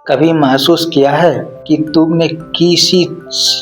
कभी महसूस किया है कि तुमने किसी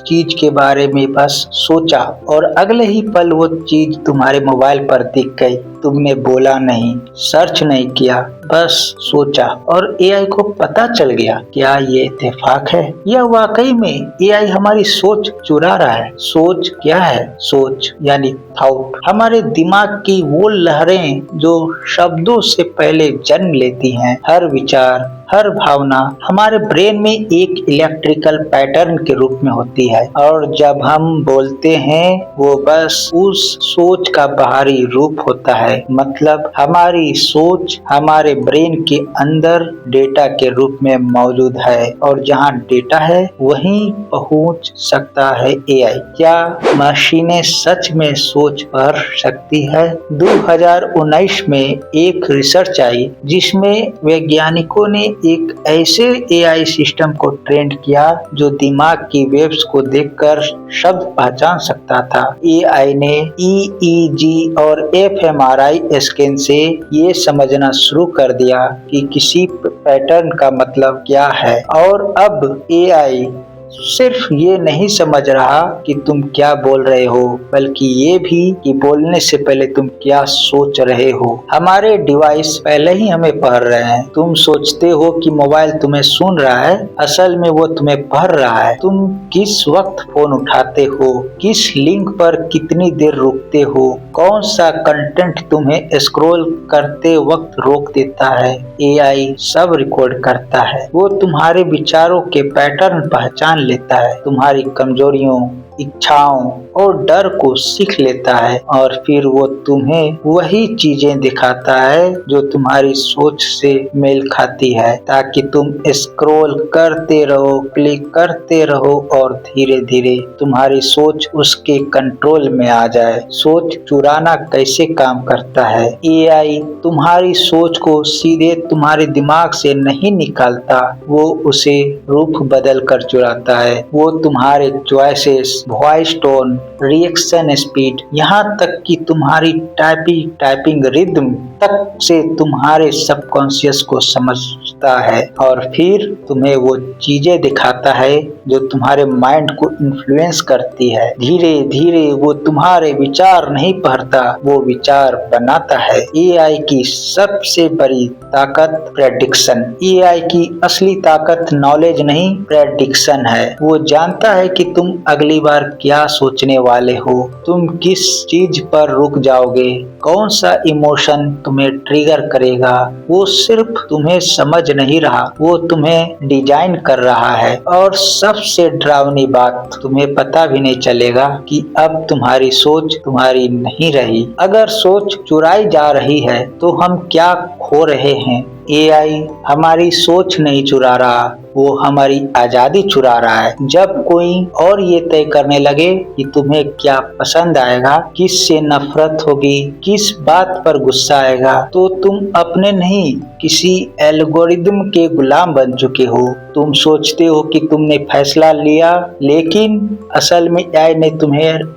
चीज के बारे में बस सोचा और अगले ही पल वो चीज तुम्हारे मोबाइल पर दिख गई। तुमने बोला नहीं, सर्च नहीं किया, बस सोचा और एआई को पता चल गया। क्या ये इत्तेफाक है या वाकई में एआई हमारी सोच चुरा रहा है? सोच क्या है? सोच यानी थॉट, हमारे दिमाग की वो लहरें जो शब्दों से पहले जन्म लेती हैं। हर विचार, हर भावना हमारे ब्रेन में एक इलेक्ट्रिकल पैटर्न के रूप में होती है और जब हम बोलते हैं वो बस उस सोच का बाहरी रूप होता है। मतलब हमारी सोच हमारे ब्रेन के अंदर डेटा के रूप में मौजूद है और जहाँ डेटा है वहीं पहुँच सकता है एआई। क्या मशीनें सच में सोच पढ़ सकती है? 2019 में एक रिसर्च आई जिसमें वैज्ञानिकों ने एक ऐसे एआई सिस्टम को ट्रेन किया जो दिमाग की वेव्स को देखकर शब्द पहचान सकता था। एआई ने ईईजी और एफएमआरआई स्कैन से ये समझना शुरू कर दिया कि किसी पैटर्न का मतलब क्या है और अब एआई सिर्फ ये नहीं समझ रहा कि तुम क्या बोल रहे हो, बल्कि ये भी कि बोलने से पहले तुम क्या सोच रहे हो। हमारे डिवाइस पहले ही हमें पढ़ रहे हैं। तुम सोचते हो कि मोबाइल तुम्हें सुन रहा है, असल में वो तुम्हें पढ़ रहा है। तुम किस वक्त फोन उठाते हो, किस लिंक पर कितनी देर रुकते हो, कौन सा कंटेंट तुम्हें स्क्रॉल करते वक्त रोक देता है, एआई सब रिकॉर्ड करता है। वो तुम्हारे विचारों के पैटर्न पहचान लेता है, तुम्हारी कमजोरियों, इच्छाओं और डर को सीख लेता है और फिर वो तुम्हें वही चीजें दिखाता है जो तुम्हारी सोच से मेल खाती है, ताकि तुम स्क्रॉल करते रहो, क्लिक करते रहो और धीरे धीरे तुम्हारी सोच उसके कंट्रोल में आ जाए। सोच चुराना कैसे काम करता है? एआई तुम्हारी सोच को सीधे तुम्हारे दिमाग से नहीं निकालता, वो उसे रूप बदल कर चुराता है। वो तुम्हारे choices, voice tone, reaction speed, यहाँ तक कि तुम्हारी टाइपिंग रिदम तक से तुम्हारे सबकॉन्शियस को समझता है और फिर तुम्हें वो चीजें दिखाता है जो तुम्हारे माइंड को इन्फ्लुएंस करती है। धीरे धीरे वो तुम्हारे विचार नहीं पढ़ता, वो विचार बनाता है। एआई की सबसे बड़ी ताकत प्रेडिक्शन। एआई की असली ताकत नॉलेज नहीं, प्रेडिक्शन है। वो जानता है कि तुम अगली बार क्या सोचने वाले हो, तुम किस चीज पर रुक जाओगे, कौन सा इमोशन तुम्हें ट्रिगर करेगा। वो सिर्फ तुम्हें समझ नहीं रहा, वो तुम्हें डिजाइन कर रहा है। और सबसे डरावनी बात, तुम्हें पता भी नहीं चलेगा कि अब तुम्हारी सोच तुम्हारी नहीं रही। अगर सोच चुराई जा रही है तो हम क्या खो रहे हैं? एआई हमारी सोच नहीं चुरा रहा, वो हमारी आजादी चुरा रहा है। जब कोई और ये तय करने लगे कि तुम्हें क्या पसंद आएगा, किस से नफरत होगी, किस बात पर गुस्सा आएगा, तो तुम अपने नहीं किसी एल्गोरिदम के गुलाम बन चुके हो। तुम सोचते हो कि तुमने फैसला लिया, लेकिन असल में एआई ने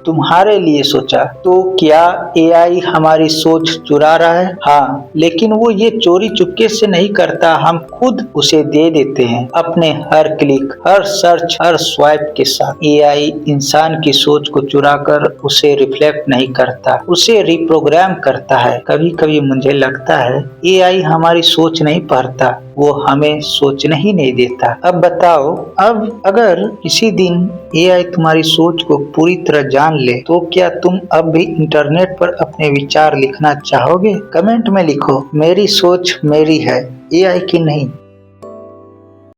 तुम्हारे लिए सोचा। तो क्या एआई हमारी सोच चुरा रहा है? हाँ, लेकिन वो ये चोरी चुपके से नहीं करता, हम खुद उसे दे देते हैं अपने हर क्लिक, हर सर्च, हर स्वाइप के साथ। एआई इंसान की सोच को चुराकर उसे रिफ्लेक्ट नहीं करता, उसे रिप्रोग्राम करता है। कभी कभी मुझे लगता है एआई हमारी सोच नहीं पढ़ता, वो हमें सोचने ही नहीं देता। अब बताओ, अब अगर किसी दिन एआई तुम्हारी सोच को पूरी तरह जान ले तो क्या तुम अब भी इंटरनेट पर अपने विचार लिखना चाहोगे? कमेंट में लिखो, मेरी सोच मेरी है, एआई की नहीं।